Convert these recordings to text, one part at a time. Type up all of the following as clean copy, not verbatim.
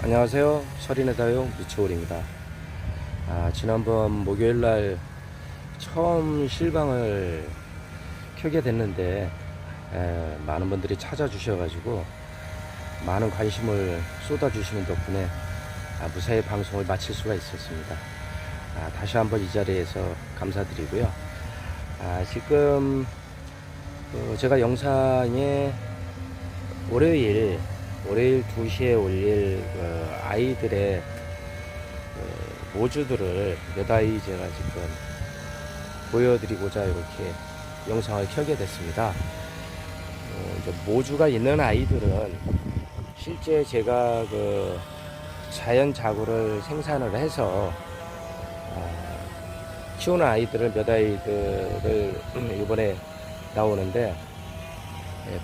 안녕하세요. 설인의 다용 미추홀입니다. 지난번 목요일날 처음 실방을 켜게 됐는데 많은 분들이 찾아주셔가지고 많은 관심을 쏟아주시는 덕분에 무사히 방송을 마칠 수가 있었습니다. 다시 한번 이 자리에서 감사드리고요. 지금 제가 영상에 월요일 2시에 올릴 아이들의 모주들을 몇 아이 제가 지금 보여드리고자 이렇게 영상을 켜게 됐습니다. 이제 모주가 있는 아이들은 실제 제가 자연 자구를 생산을 해서 키우는 아이들을 몇 아이들을 이번에 나오는데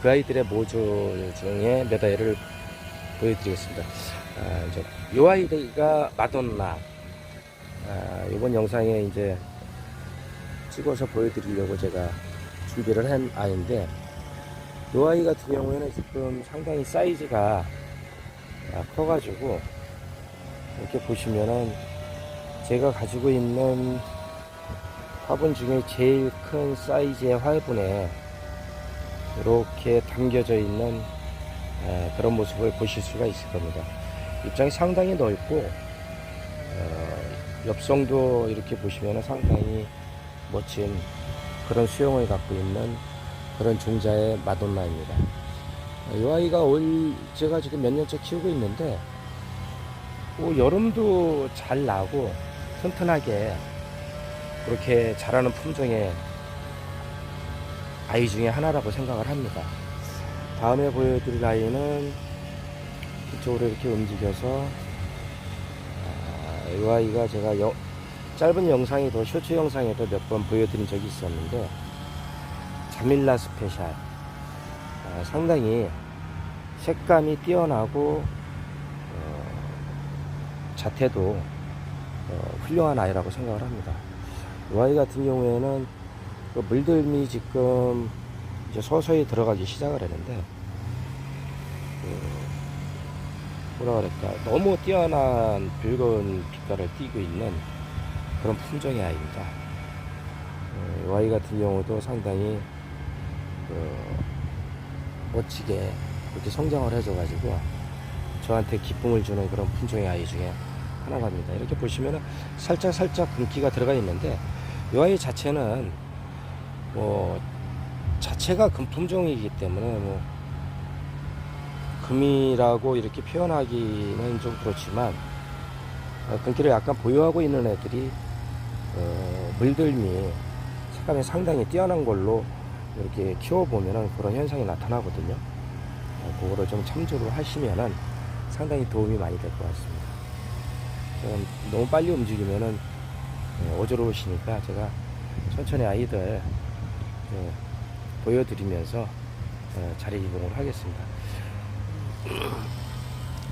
그 아이들의 모주 중에 몇 아이를 보여드리겠습니다. 이 아이가 마돈나. 이번 영상에 이제 찍어서 보여드리려고 제가 준비를 한 아이인데, 이 아이 같은 경우에는 지금 상당히 사이즈가 커가지고 이렇게 보시면은 제가 가지고 있는 화분 중에 제일 큰 사이즈의 화분에 이렇게 담겨져 있는 그런 모습을 보실 수가 있을 겁니다. 입장이 상당히 넓고 엽성도 이렇게 보시면 상당히 멋진 그런 수영을 갖고 있는 그런 종자의 마돈나입니다. 이 아이가 제가 지금 몇 년째 키우고 있는데 여름도 잘 나고 튼튼하게 그렇게 자라는 품종의 아이 중에 하나라고 생각을 합니다. 다음에 보여드릴 아이는 이쪽으로 이렇게 움직여서 이 아이가 제가 짧은 영상에도 쇼츠 영상에도 몇 번 보여드린 적이 있었는데, 자밀라 스페셜. 상당히 색감이 뛰어나고 자태도 훌륭한 아이라고 생각을 합니다. 이 아이 같은 경우에는 물들미 지금 이제 서서히 들어가기 시작을 했는데, 뭐라 그럴까, 너무 뛰어난 붉은 빛깔을 띠고 있는 그런 품종의 아이입니다. 이 아이 같은 경우도 상당히 멋지게 이렇게 성장을 해줘가지고 저한테 기쁨을 주는 그런 품종의 아이 중에 하나가 됩니다. 이렇게 보시면은 살짝 금기가 들어가 있는데, 이 아이 자체는 자체가 금품종이기 때문에 금이라고 이렇게 표현하기는 좀 그렇지만, 금기를 약간 보유하고 있는 애들이 물들미 색감이 상당히 뛰어난 걸로 이렇게 키워보면은 그런 현상이 나타나거든요. 그거를 좀 참조를 하시면은 상당히 도움이 많이 될 것 같습니다. 너무 빨리 움직이면은 어지러우시니까 제가 천천히 아이들 보여드리면서 자리 이동을 하겠습니다.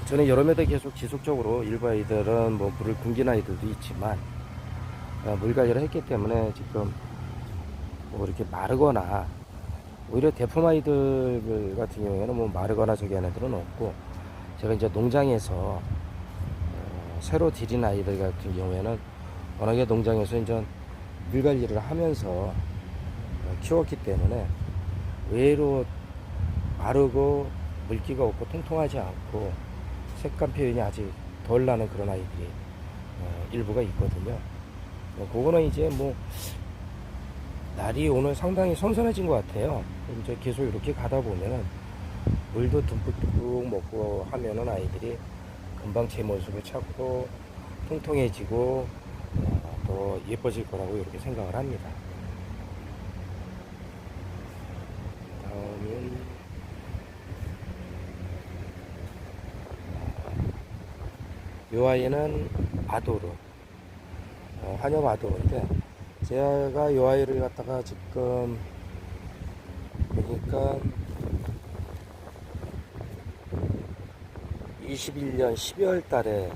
저는 여름에도 계속 지속적으로 일부 아이들은 물을 굶긴 아이들도 있지만 물 관리를 했기 때문에 지금 이렇게 마르거나, 오히려 대품 아이들 같은 경우에는 마르거나 저기 하는 애들은 없고, 제가 이제 농장에서 새로 들인 아이들 같은 경우에는 워낙에 농장에서 이제 물 관리를 하면서 키웠기 때문에 의외로 마르고 물기가 없고 통통하지 않고 색감 표현이 아직 덜 나는 그런 아이들이 일부가 있거든요. 그거는 이제 날이 오늘 상당히 선선해진 것 같아요. 이제 계속 이렇게 가다 보면은 물도 듬뿍듬뿍 먹고 하면은 아이들이 금방 제 모습을 찾고 통통해지고 더 예뻐질 거라고 이렇게 생각을 합니다. 다음은 이 아이는 아도르, 한엽 아도르인데, 제가 이 아이를 갖다가 지금 보니까 21년 12월 달에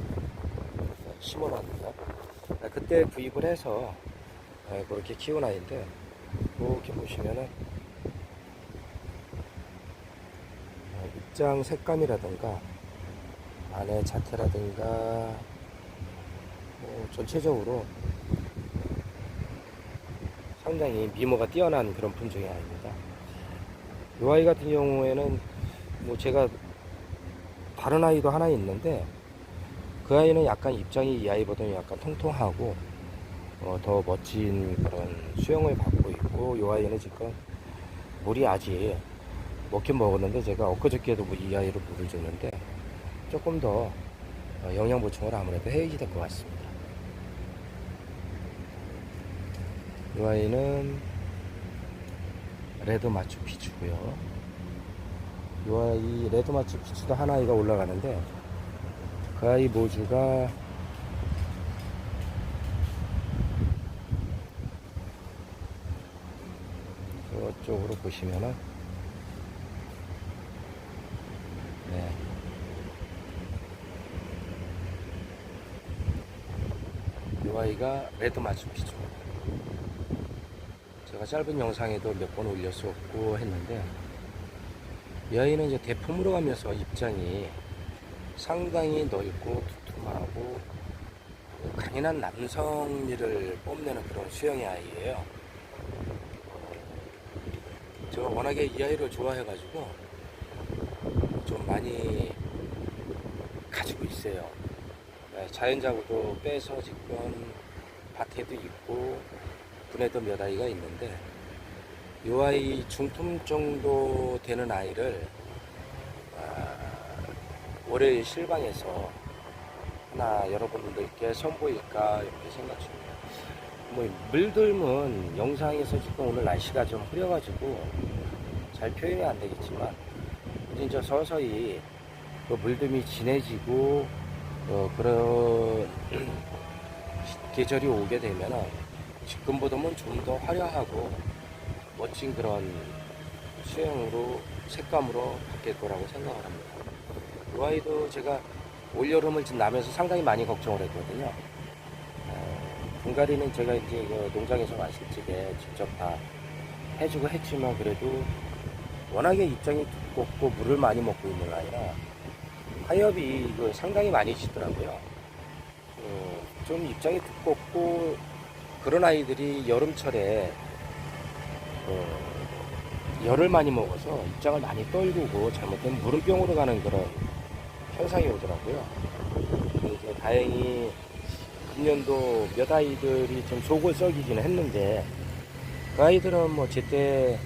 심어놨네요. 그때 구입을 해서 그렇게 키운 아이인데, 이렇게 보시면은 입장 색감이라든가 안의 자태라든가 전체적으로 상당히 미모가 뛰어난 그런 품종의 아이입니다. 이 아이 같은 경우에는 제가 다른 아이도 하나 있는데 그 아이는 약간 입장이 이 아이보다는 약간 통통하고 더 멋진 그런 수영을 받고 있고, 이 아이는 지금 물이 아직 먹긴 먹었는데 제가 엊그저께도 이 아이로 물을 줬는데 조금 더 영양 보충을 아무래도 해야지 될 것 같습니다. 이 아이는 레드 마추픽추고요. 이 아이 레드 마추픽추도 한 아이가 올라가는데 그 아이 모주가 저쪽으로 보시면은 네. 이 아이가 레드 마추픽추. 제가 짧은 영상에도 몇 번 올렸었고 했는데 이 아이는 이제 대품으로 가면서 입장이 상당히 넓고 두툼하고 강인한 남성미를 뽐내는 그런 수영의 아이예요. 제가 워낙에 이 아이를 좋아해가지고 좀 많이 가지고 있어요. 자연자구도 빼서 지금 밭에도 있고 분에도 몇 아이가 있는데 이 아이 중품 정도 되는 아이를 올해 실방에서 하나 여러분들께 선보일까 이렇게 생각 중이에요. 물들면 영상에서 지금 오늘 날씨가 좀 흐려가지고 잘 표현이 안 되겠지만 이제 서서히 그 물듬이 진해지고 그런 계절이 오게 되면은 지금보다는 좀 더 화려하고 멋진 그런 수영으로 색감으로 바뀔 거라고 생각을 합니다. 이 아이도 제가 올여름을 지나면서 상당히 많이 걱정을 했거든요. 분갈이는 제가 이제 농장에서 왔을 적에 직접 다 해주고 했지만 그래도 워낙에 입장이 두껍고 물을 많이 먹고 있는 아이라 하엽이 상당히 많이 지더라고요. 좀 입장이 두껍고 그런 아이들이 여름철에 열을 많이 먹어서 입장을 많이 떨구고 잘못되면 무름병으로 가는 그런 현상이 오더라고요. 이제 다행히 금년도 몇 아이들이 좀 속을 썩이기는 했는데 그 아이들은 제때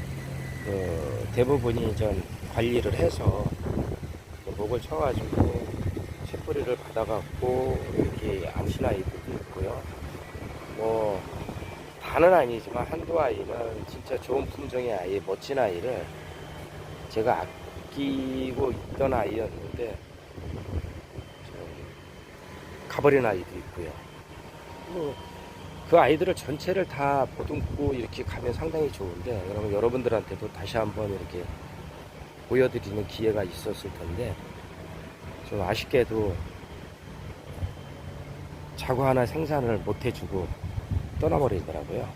대부분이 좀 관리를 해서 목을 쳐가지고 채뿌리를 받아갖고 이렇게 암신 아이들도 있고요. 다는 아니지만 한두 아이는 진짜 좋은 품종의 아이, 멋진 아이를 제가 아끼고 있던 아이였는데 가버린 아이도 있고요. 그 아이들을 전체를 다 보듬고 이렇게 가면 상당히 좋은데, 그러면 여러분들한테도 다시 한번 이렇게 보여드리는 기회가 있었을 텐데 좀 아쉽게도 자구 하나 생산을 못 해주고 떠나버리더라고요.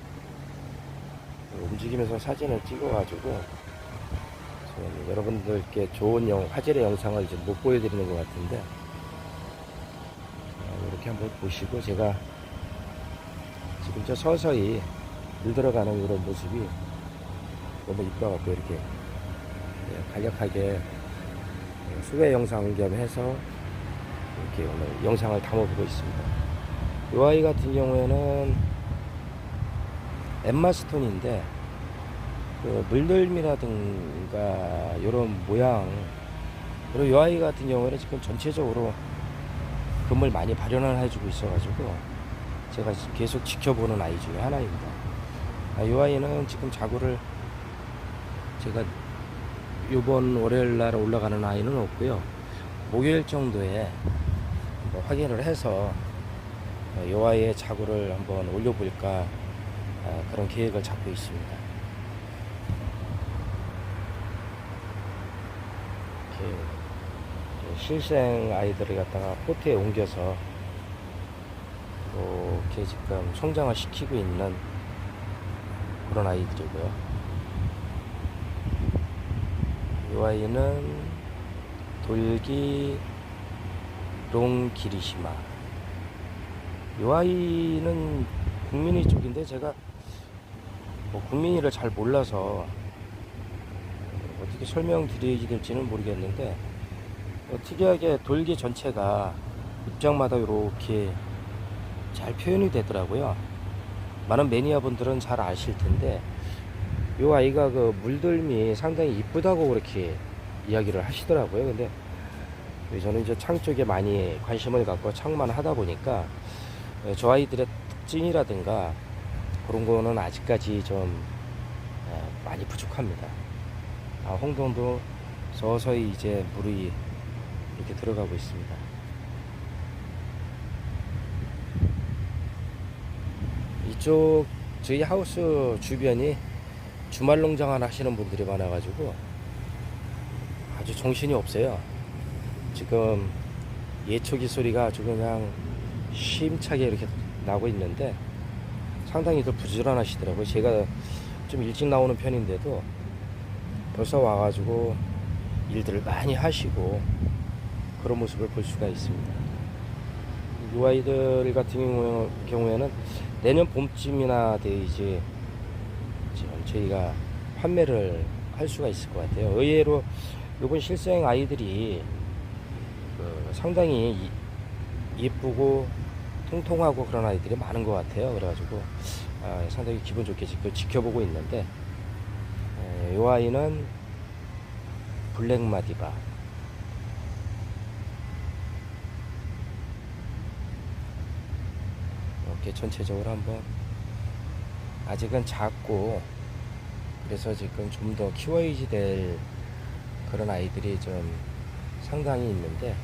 움직이면서 사진을 찍어가지고 여러분들께 좋은 화질의 영상을 이제 못 보여드리는 것 같은데 이렇게 한번 보시고, 제가 지금 서서히 물들어가는 이런 모습이 너무 이뻐갖고 이렇게 간략하게 수배 영상 겸 해서 이렇게 오늘 영상을 담아보고 있습니다. 이 아이 같은 경우에는 엠마스톤인데 물들미라든가 이런 모양, 그리고 이 아이 같은 경우에는 지금 전체적으로 금을 많이 발현을 해주고 있어가지고 제가 계속 지켜보는 아이 중에 하나입니다. 이 아이는 지금 자구를 제가 이번 월요일 날 올라가는 아이는 없고요. 목요일 정도에 확인을 해서 이 아이의 자구를 한번 올려볼까 그런 계획을 잡고 있습니다. 실생 아이들을 갖다가 포트에 옮겨서 이렇게 지금 성장을 시키고 있는 그런 아이들이고요. 이 아이는 돌기 롱기리시마. 이 아이는 국민이 쪽인데 제가 뭐 국민이를 잘 몰라서 어떻게 설명드려야 될지는 모르겠는데, 특이하게 돌기 전체가 입장마다 이렇게 잘 표현이 되더라고요. 많은 매니아분들은 잘 아실 텐데 이 아이가 그 물들미 상당히 이쁘다고 그렇게 이야기를 하시더라고요. 근데 저는 이제 창 쪽에 많이 관심을 갖고 창만 하다 보니까 저 아이들의 특징이라든가 그런 거는 아직까지 좀 많이 부족합니다. 홍동도 서서히 이제 물이 이렇게 들어가고 있습니다. 이쪽 저희 하우스 주변이 주말 농장을 하시는 분들이 많아가지고 아주 정신이 없어요. 지금 예초기 소리가 아주 그냥 힘차게 이렇게 나고 있는데 상당히들 부지런하시더라고요. 제가 좀 일찍 나오는 편인데도 벌써 와가지고 일들을 많이 하시고 그런 모습을 볼 수가 있습니다. 이 아이들 같은 경우에는 내년 봄쯤이나 이제 저희가 판매를 할 수가 있을 것 같아요. 의외로 이번 실생 아이들이 상당히 예쁘고 통통하고 그런 아이들이 많은 것 같아요. 그래가지고 상당히 기분 좋게 지금 지켜보고 있는데, 이 아이는 블랙마디바. 이렇게 전체적으로 한번 아직은 작고 그래서 지금 좀 더 키워야지 될 그런 아이들이 좀 상당히 있는데,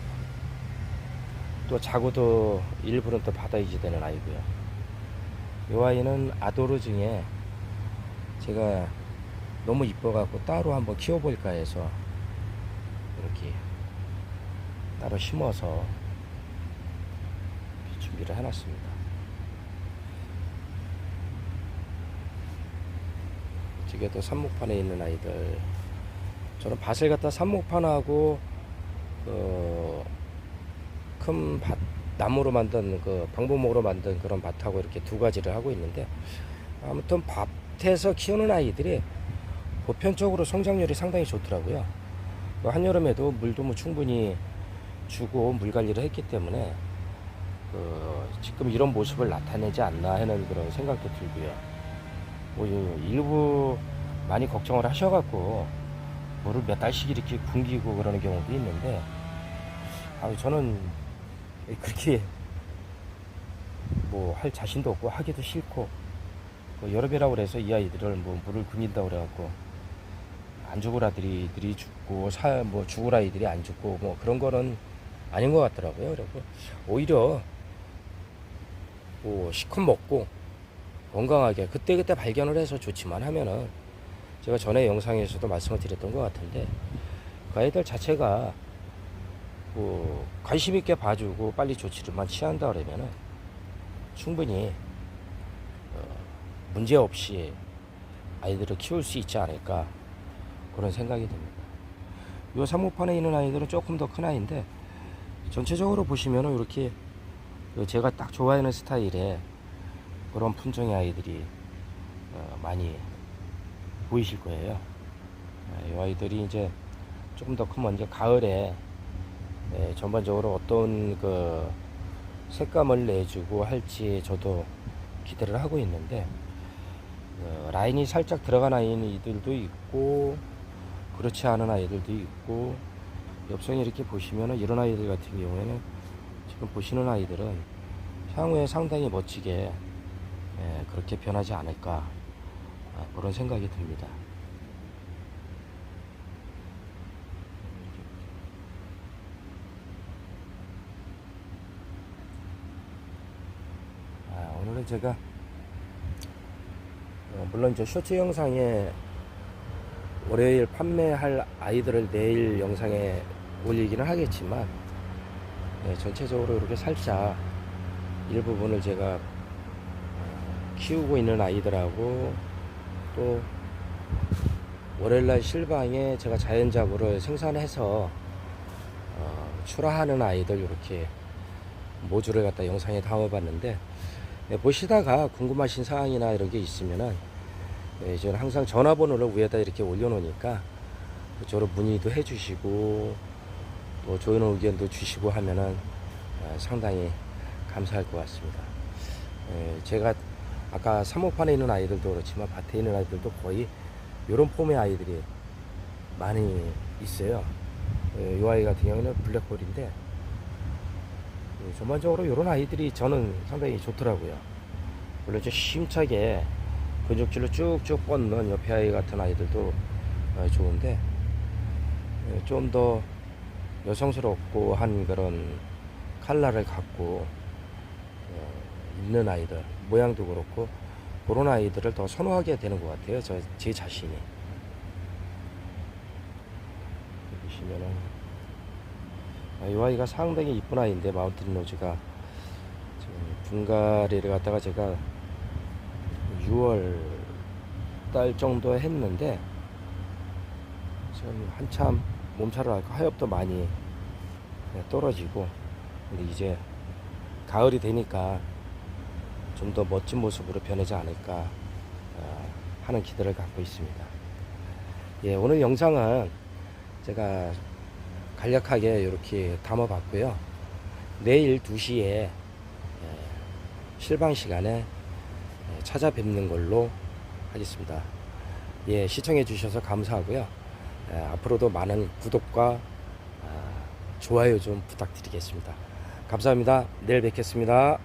또 자고도 일부는 또 받아야지 되는 아이고요. 이 아이는 아도르 중에 제가 너무 이뻐갖고 따로 한번 키워볼까 해서 이렇게 따로 심어서 준비를 해놨습니다. 이게 또 삽목판에 있는 아이들, 저는 밭을 갖다 삽목판하고 큰 밭, 나무로 만든 방부목으로 만든 그런 밭하고 이렇게 두 가지를 하고 있는데, 아무튼 밭에서 키우는 아이들이 보편적으로 성장률이 상당히 좋더라고요. 한여름에도 물도 뭐 충분히 주고 물 관리를 했기 때문에 지금 이런 모습을 나타내지 않나 하는 그런 생각도 들고요. 뭐 일부 많이 걱정을 하셔갖고 물을 몇 달씩 이렇게 굶기고 그러는 경우도 있는데, 저는 그렇게 뭐 할 자신도 없고 하기도 싫고, 여름이라고 그래서 이 아이들을 뭐 물을 굶긴다고 그래갖고 안 죽을 아이들이 죽고 뭐 죽을 아이들이 안 죽고 뭐 그런 거는 아닌 것 같더라고요. 그리고 오히려 뭐 시컷 먹고 건강하게 그때그때 발견을 해서 좋지만 하면은, 제가 전에 영상에서도 말씀을 드렸던 것 같은데, 그 아이들 자체가 뭐 관심 있게 봐주고 빨리 조치를만 취한다 그러면은 충분히 문제 없이 아이들을 키울 수 있지 않을까 그런 생각이 듭니다. 이 삽목판에 있는 아이들은 조금 더 큰 아이인데, 전체적으로 보시면은 이렇게 제가 딱 좋아하는 스타일의 그런 품종의 아이들이 많이 보이실 거예요. 이 아이들이 이제 조금 더 크면 이제 가을에 전반적으로 어떤 색감을 내주고 할지 저도 기대를 하고 있는데, 라인이 살짝 들어간 아이들도 있고 그렇지 않은 아이들도 있고, 옆선이 이렇게 보시면은 이런 아이들 같은 경우에는 지금 보시는 아이들은 향후에 상당히 멋지게 그렇게 변하지 않을까 그런 생각이 듭니다. 오늘은 제가 물론 저 쇼츠 영상에 월요일 판매할 아이들을 내일 영상에 올리기는 하겠지만, 전체적으로 이렇게 살짝 일부분을 제가 키우고 있는 아이들하고, 또 월요일날 실방에 제가 자연작으로 생산해서 출하하는 아이들 이렇게 모주를 갖다 영상에 담아봤는데, 보시다가 궁금하신 사항이나 이런 게 있으면은 저는 항상 전화번호를 위에다 이렇게 올려놓으니까 저로 문의도 해주시고 또 좋은 의견도 주시고 하면은 상당히 감사할 것 같습니다. 제가 아까 사모판에 있는 아이들도 그렇지만 밭에 있는 아이들도 거의 이런 폼의 아이들이 많이 있어요. 이 아이 같은 경우는 블랙홀인데 전반적으로 이런 아이들이 저는 상당히 좋더라고요. 물론 좀 힘차게 근육질로 쭉쭉 뻗는 옆에 아이 같은 아이들도 좋은데 좀 더 여성스럽고 한 그런 컬러를 갖고 있는 아이들, 모양도 그렇고 그런 아이들을 더 선호하게 되는 것 같아요. 제 자신이. 보시면은 이 아이가 상당히 이쁜 아이인데, 마운틴 로즈가 지금 분갈이를 갖다가 제가 6월 달 정도 했는데 지금 한참 몸살을 앓고 하엽도 많이 떨어지고, 근데 이제 가을이 되니까 좀 더 멋진 모습으로 변하지 않을까 하는 기대를 갖고 있습니다. 예, 오늘 영상은 제가 간략하게 이렇게 담아봤고요. 내일 2시에 실방 시간에 찾아뵙는 걸로 하겠습니다. 예, 시청해 주셔서 감사하고요. 앞으로도 많은 구독과 좋아요 좀 부탁드리겠습니다. 감사합니다. 내일 뵙겠습니다.